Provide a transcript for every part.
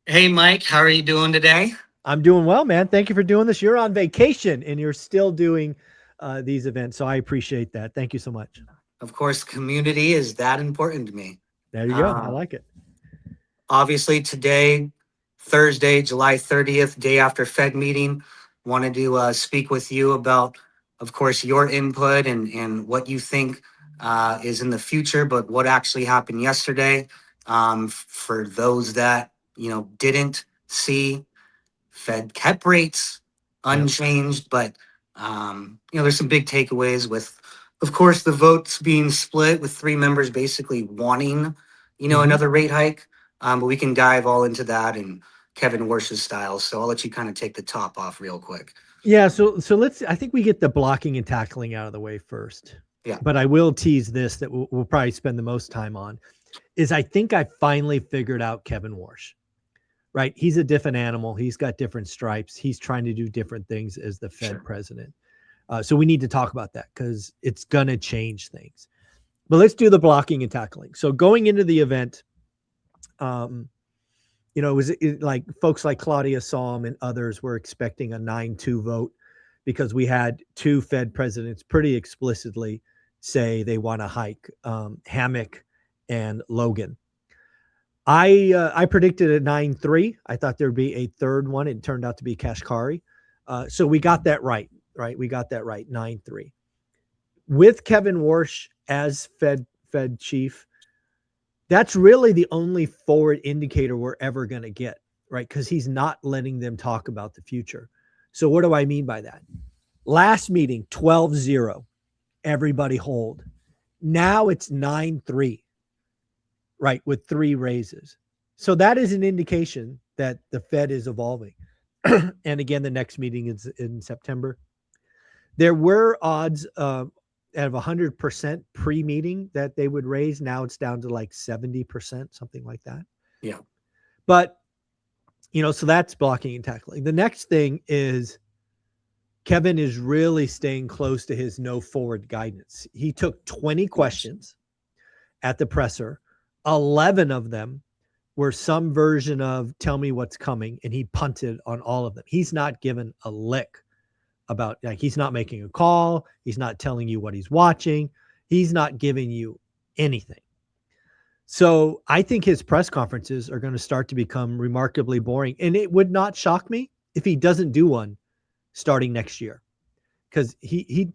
Hey, Mike, how are you doing today? I'm doing well, man. Thank you for doing this. You're on vacation and you're still doing these events. So I appreciate that. Thank you so much. Of course, community is that important to me. There you go. I Uh, like it. Obviously, today, Thursday, July 30th, day after Fed meeting, wanted to speak with you about, of course, your input and what you think is in the future, but what actually happened yesterday. For those that, didn't see, Fed kept rates Yep. unchanged, but there's some big takeaways with, of course, the votes being split with three members basically wanting, hmm another rate hike. But we can dive all into that and Kevin Warsh's style. So I'll let you kind of take the top off real quick. Yeah. So let's, I think we get the blocking and tackling out of the way first. Yeah, But I will tease this that we'll probably spend the most time on is I think I finally figured out Kevin Warsh, right? He's a different animal. He's got different stripes. He's trying to do different things as the Fed sure. president. So we need to talk about that because it's going to change things. But let's do the blocking and tackling. So going into the event, um, like folks like Claudia Salm and others were expecting a 9-2 vote because we had two Fed presidents pretty explicitly say they want to hike, Hammock and Logan. I predicted a 9-3. I thought there'd be a third one. It turned out to be Kashkari. So we got that right, right? We got that right, 9-3. With Kevin Warsh as Fed chief, that's really the only forward indicator we're ever going to get, right? Because he's not letting them talk about the future. So, what do I mean by that? Last meeting, 12-0, everybody hold. Now it's 9-3, right? With three raises. So, that is an indication that the Fed is evolving. And again, the next meeting is in September. There were odds out of 100% pre-meeting that they would raise. Now it's down to like 70%, something like that. Yeah. But, so that's blocking and tackling. The next thing is Kevin is really staying close to his no forward guidance. He took 20 Yes. questions at the presser, 11 of them were some version of tell me what's coming, and he punted on all of them. He's not given a lick about, like, he's not making a call, he's not telling you what he's watching, he's not giving you anything. So I think his press conferences are going to start to become remarkably boring, and it would not shock me if he doesn't do one starting next year, because he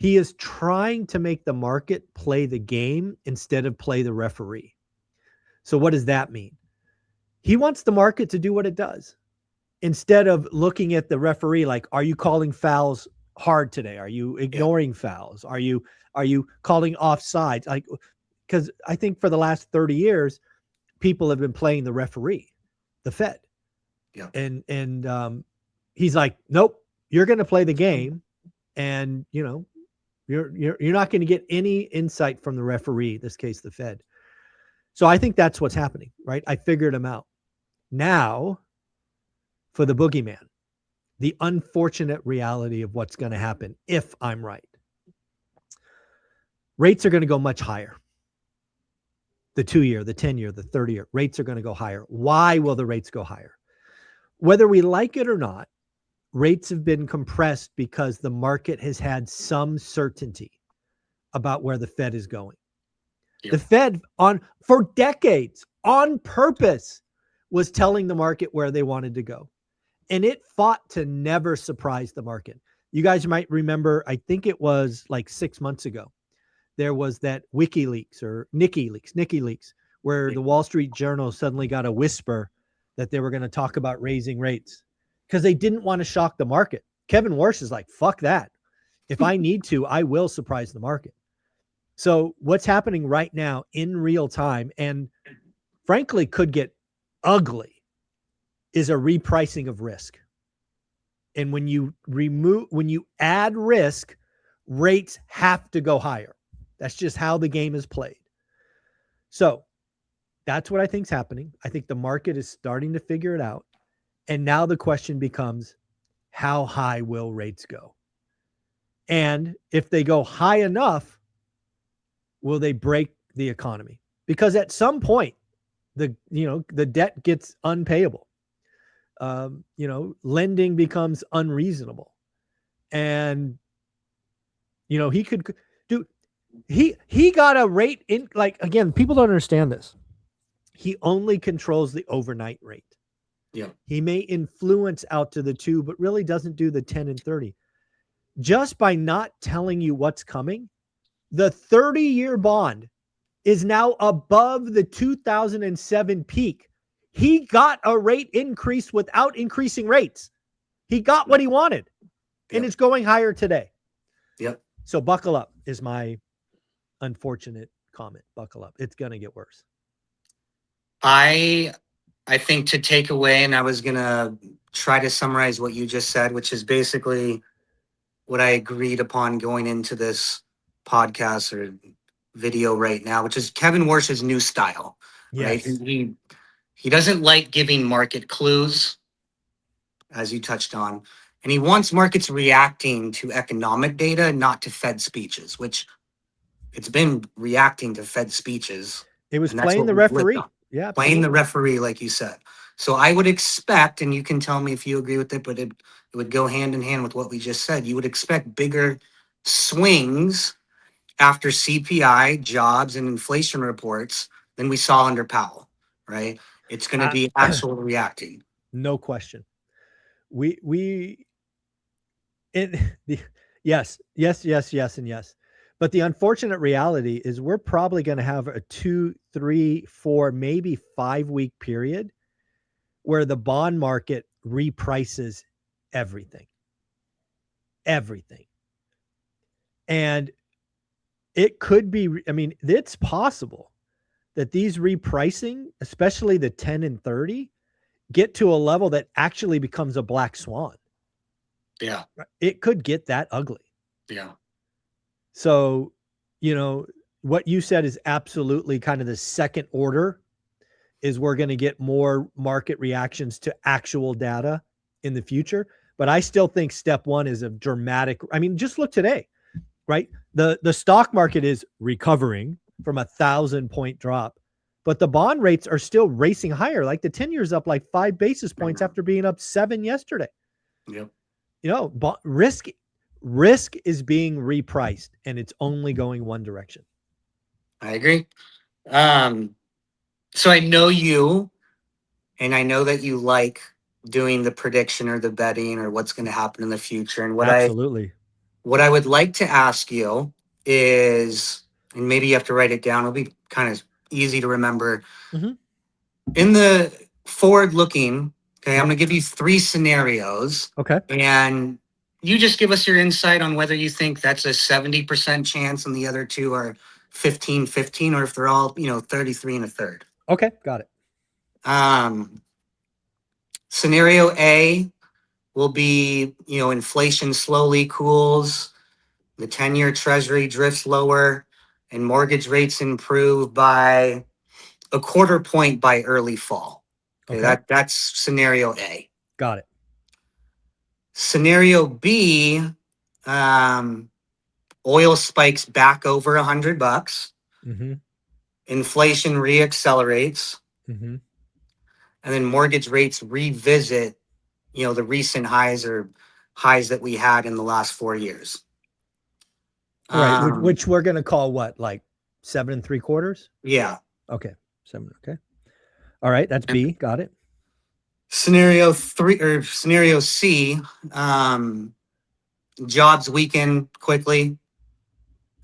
is trying to make the market play the game instead of play the referee. So what does that mean? He wants the market to do what it does instead of looking at the referee like, are you calling fouls hard today? Are you Yeah. ignoring fouls? Are you calling offsides? Like, because I think for the last 30 years, people have been playing the referee, the Fed, Yeah. and he's like, nope, you're going to play the game, and you're not going to get any insight from the referee. This case, the Fed. So I think that's what's happening, right? I figured him out. Now, for the boogeyman, the unfortunate reality of what's going to happen if I'm right. Rates are going to go much higher. The 2-year, the 10-year, the 30-year rates are going to go higher. Why will the rates go higher? Whether we like it or not, rates have been compressed because the market has had some certainty about where the Fed is going. Yeah. The Fed for decades on purpose was telling the market where they wanted to go. And it fought to never surprise the market. You guys might remember, I think it was like 6 months ago, there was that WikiLeaks or Nikki Leaks, where the Wall Street Journal suddenly got a whisper that they were going to talk about raising rates because they didn't want to shock the market. Kevin Warsh is like, fuck that. If I need to, I will surprise the market. So what's happening right now in real time, and frankly could get ugly, is a repricing of risk. And when you add risk, rates have to go higher. That's just how the game is played. So that's what I think is happening. I think the market is starting to figure it out. And now the question becomes, how high will rates go? And if they go high enough, will they break the economy? Because at some point, the debt gets unpayable. Lending becomes unreasonable, and he could do. He got a rate in, like, again, people don't understand this. He only controls the overnight rate. Yeah. He may influence out to the 2, but really doesn't do the 10 and 30. Just by not telling you what's coming, the 30-year bond is now above the 2007 peak. He got a rate increase without increasing rates. He got what he wanted, and it's going higher today. Yep. So buckle up is my unfortunate comment. Buckle up. It's going to get worse. I think to take away, and I was going to try to summarize what you just said, which is basically what I agreed upon going into this podcast or video right now, which is Kevin Warsh's new style, right? Yes. He doesn't like giving market clues, as you touched on, and he wants markets reacting to economic data, not to Fed speeches, which it's been reacting to Fed speeches. It was and that's playing what the we've lived referee. on. Yeah, Playing the absolutely. referee, like you said. So I would expect, and you can tell me if you agree with it, but it would go hand in hand with what we just said. You would expect bigger swings after CPI, jobs, and inflation reports than we saw under Powell, right? It's going to be actual reacting. No question. We it yes, and yes. But the unfortunate reality is we're probably going to have a 2, 3, 4, maybe 5-week period where the bond market reprices everything. Everything. And it could be, I mean, it's possible that these repricing, especially the 10 and 30, get to a level that actually becomes a black swan. Yeah. It could get that ugly. Yeah. So, what you said is absolutely kind of the second order, is we're going to get more market reactions to actual data in the future. But I still think step one is a dramatic, I mean, just look today, right? The stock market is recovering from 1,000-point drop, but the bond rates are still racing higher. Like the 10 years up like 5 basis points after being up 7 yesterday. Yep. Risk is being repriced, and it's only going one direction. I agree. So I know you, and I know that you like doing the prediction or the betting or what's going to happen in the future. And Absolutely. what I would like to ask you is, and maybe you have to write it down, it'll be kind of easy to remember. Mhm. In the forward looking, okay, I'm going to give you 3 scenarios. Okay. And you just give us your insight on whether you think that's a 70% chance and the other 2 are 15-15, or if they're all, 33 and a third. Okay, got it. Scenario A will be, inflation slowly cools, the 10-year treasury drifts lower, and mortgage rates improve by a quarter point by early fall. Okay. That's scenario A. Got it. Scenario B, oil spikes back over $100, Mm-hmm. inflation reaccelerates, Mm-hmm. and then mortgage rates revisit, the recent highs or highs that we had in the last 4 years. Right. Which we're going to call what? Like 7 3/4? Yeah. Okay. 7. Okay. All right. That's B. Got it. Scenario C, jobs weaken quickly,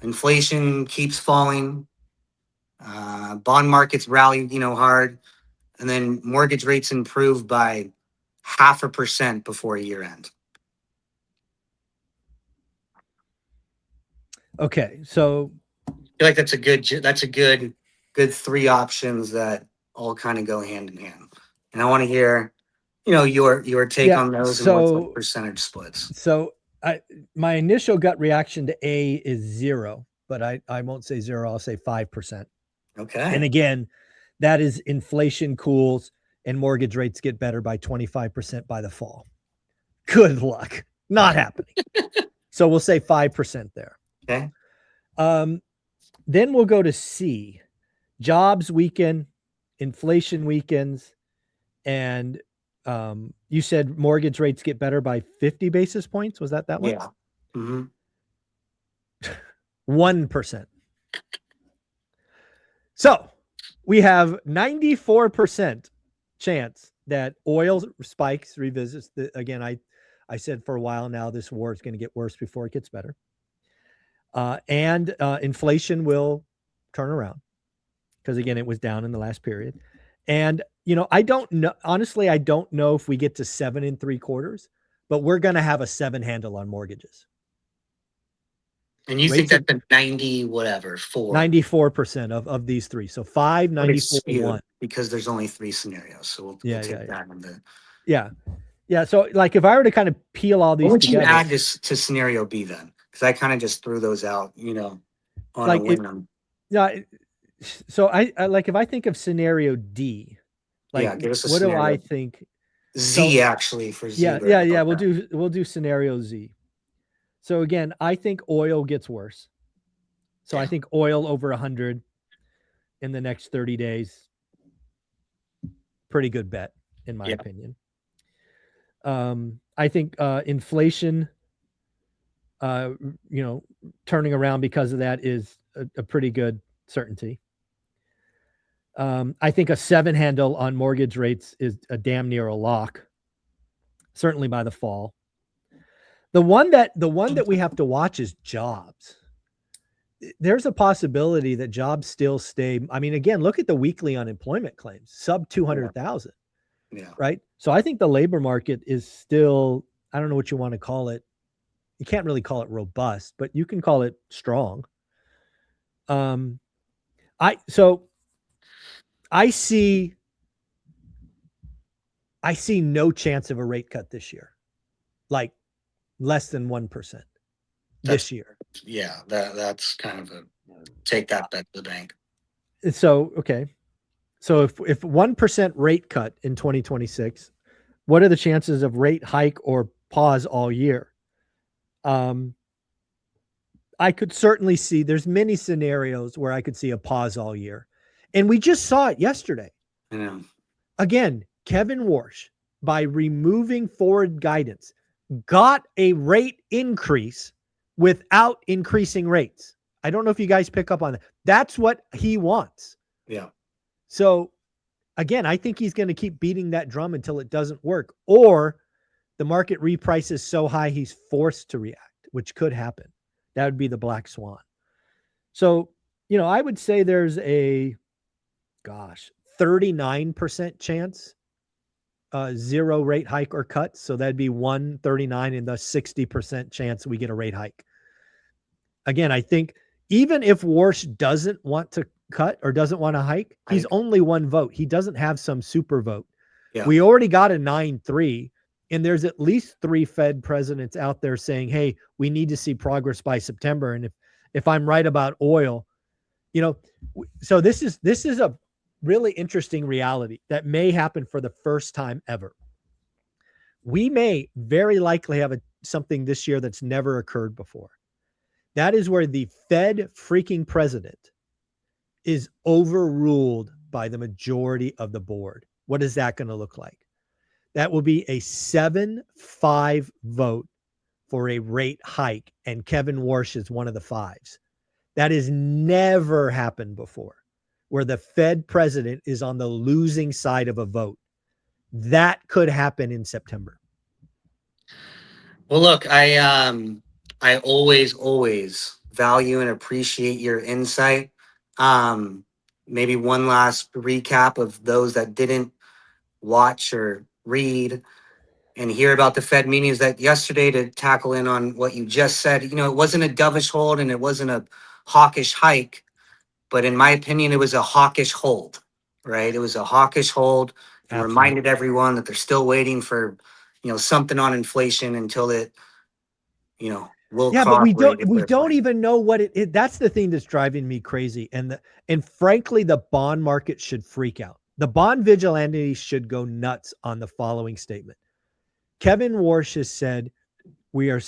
inflation keeps falling, bond markets rally, hard, and then mortgage rates improve by 0.5% before year end. Okay. So I feel like that's a good 3 options that all kind of go hand in hand. And I want to hear, your take on those and what's like percentage splits. So my initial gut reaction to A is 0, but I won't say 0. I'll say 5%. Okay. And again, that is inflation cools and mortgage rates get better by 25% by the fall. Good luck. Not happening. So we'll say 5% there. Okay. Then we'll go to C. Jobs weaken, inflation weakens, and you said mortgage rates get better by 50 basis points. Was that one? Yeah. Hmm. 1%. So we have 94% chance that oil spikes, revisits. Again, I said for a while now this war is going to get worse before it gets better. And inflation will turn around because, again, it was down in the last period. And, I don't know. Honestly, I don't know if we get to 7.75, but we're going to have a 7 handle on mortgages. And you think Rates that the 90, whatever, 94% of these three. So 5, but it's 94, 1. skewed because there's only 3 scenarios. So we'll Yeah, take yeah, yeah. that in the. Yeah. Yeah. So, like, if I were to kind of peel all What these would you together, add to scenario B then? Because I kind of just threw those out, on a like it, whim. yeah. So I like, if I think of scenario D, like, Yeah, give us a what do I scenario. think? So Z actually for yeah, zebra. yeah, How yeah. about that? We'll do scenario Z. So again, I think oil gets worse. So I Yeah. think oil over 100 in the next 30 days. Pretty good bet, in my Yeah. opinion. I think inflation, uh, turning around because of that is a pretty good certainty. I think a 7 handle on mortgage rates is a damn near a lock, certainly by the fall. The one that we have to watch is jobs. There's a possibility that jobs still stay. I mean, again, look at the weekly unemployment claims, sub Yeah. 200,000, Yeah. right? So I think the labor market is still, I don't know what you want to call it. You can't really call it robust, but you can call it strong. Um, so I see no chance of a rate cut this year, like less than 1% That's this year. yeah. That's kind of a take that bet to the bank. So okay, so if 1% rate cut in 2026, what are the chances of rate hike or pause all year? Um, I could certainly see there's many scenarios where I could see a pause all year, and we just saw it yesterday. I know. Again, Kevin Warsh, by removing forward guidance, got a rate increase without increasing rates. I don't know if you guys pick up on that. That's what he wants. Yeah. So, again, I think he's going to keep beating that drum until it doesn't work, or the market reprices so high he's forced to react, which could happen. That would be the black swan. So, I would say there's a, 39% chance, zero rate hike or cut. So that'd be 139 and thus 60% chance we get a rate hike. Again, I think even if Warsh doesn't want to cut or doesn't want to hike, he's only one vote. He doesn't have some super vote. Yeah. We already got a 9-3, and there's at least 3 Fed presidents out there saying, hey, we need to see progress by September. And if I'm right about oil, so this is a really interesting reality that may happen for the first time ever. We may very likely have something this year that's never occurred before. That is where the Fed freaking president is overruled by the majority of the board. What is that going to look like? That will be a 7-5 vote for a rate hike, and Kevin Warsh is one of the 5s. That has never happened before, where the Fed president is on the losing side of a vote. That could happen in September. Well, look, I always value and appreciate your insight. Um, Maybe one last recap of those that didn't watch or read and hear about the Fed meetings that yesterday, to tackle in on what you just said. It wasn't a dovish hold and it wasn't a hawkish hike, but in my opinion, it was a hawkish hold, right? It was a hawkish hold and Absolutely. reminded everyone that they're still waiting for, something on inflation until it, will Yeah, but cooperate if we they're don't fine. even know what it that's the thing that's driving me crazy. And frankly, the bond market should freak out. The bond vigilantes should go nuts on the following statement. Kevin Warsh has said we are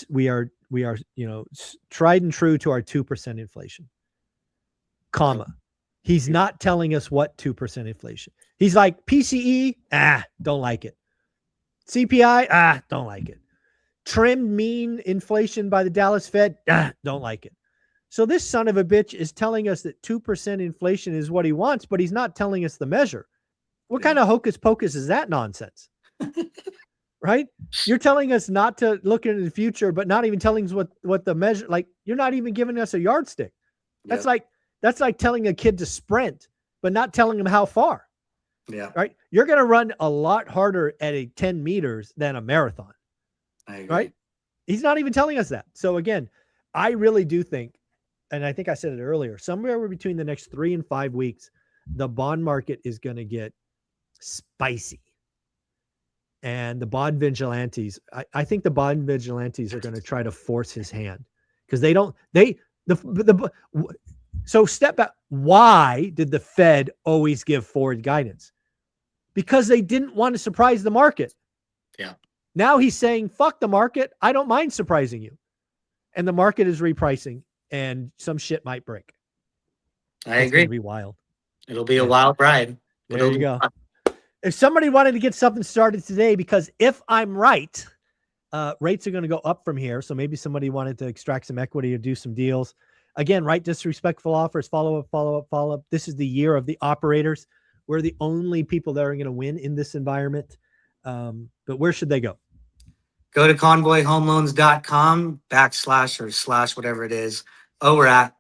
tried and true to our 2% inflation, comma. He's not telling us what 2% inflation. He's like, PCE, don't like it. CPI, don't like it. Trimmed mean inflation by the Dallas Fed, don't like it. So this son of a bitch is telling us that 2% inflation is what he wants, but he's not telling us the measure. What kind of hocus pocus is that nonsense? Right? You're telling us not to look into the future, but not even telling us what the measure, like you're not even giving us a yardstick. That's like telling a kid to sprint, but not telling him how far. Yeah. Right? You're going to run a lot harder at a 10 meters than a marathon. I agree. Right? He's not even telling us that. So again, I really do think, and I think I said it earlier, somewhere between the next 3 and 5 weeks, the bond market is going to get spicy. And the bond vigilantes, I think the bond vigilantes are going to try to force his hand because so step back. Why did the Fed always give forward guidance? Because they didn't want to surprise the market. Yeah. Now he's saying, fuck the market. I don't mind surprising you. And the market is repricing and some shit might break. I It's agree. going to be wild. It'll be a wild ride. There you go. If somebody wanted to get something started today, because if I'm right, rates are going to go up from here. So maybe somebody wanted to extract some equity or do some deals. Again, right? Disrespectful offers, follow up. This is the year of the operators. We're the only people that are going to win in this environment. But where should they go? Go to convoyhomeloans.com // whatever it is. We're at.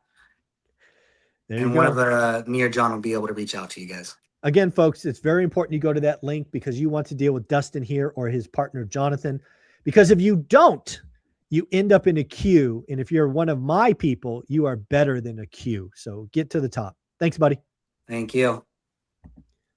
There and you one go. of our, me or John will be able to reach out to you guys. Again, folks, it's very important you go to that link because you want to deal with Dustin here or his partner, Jonathan. Because if you don't, you end up in a queue. And if you're one of my people, you are better than a queue. So get to the top. Thanks, buddy. Thank you.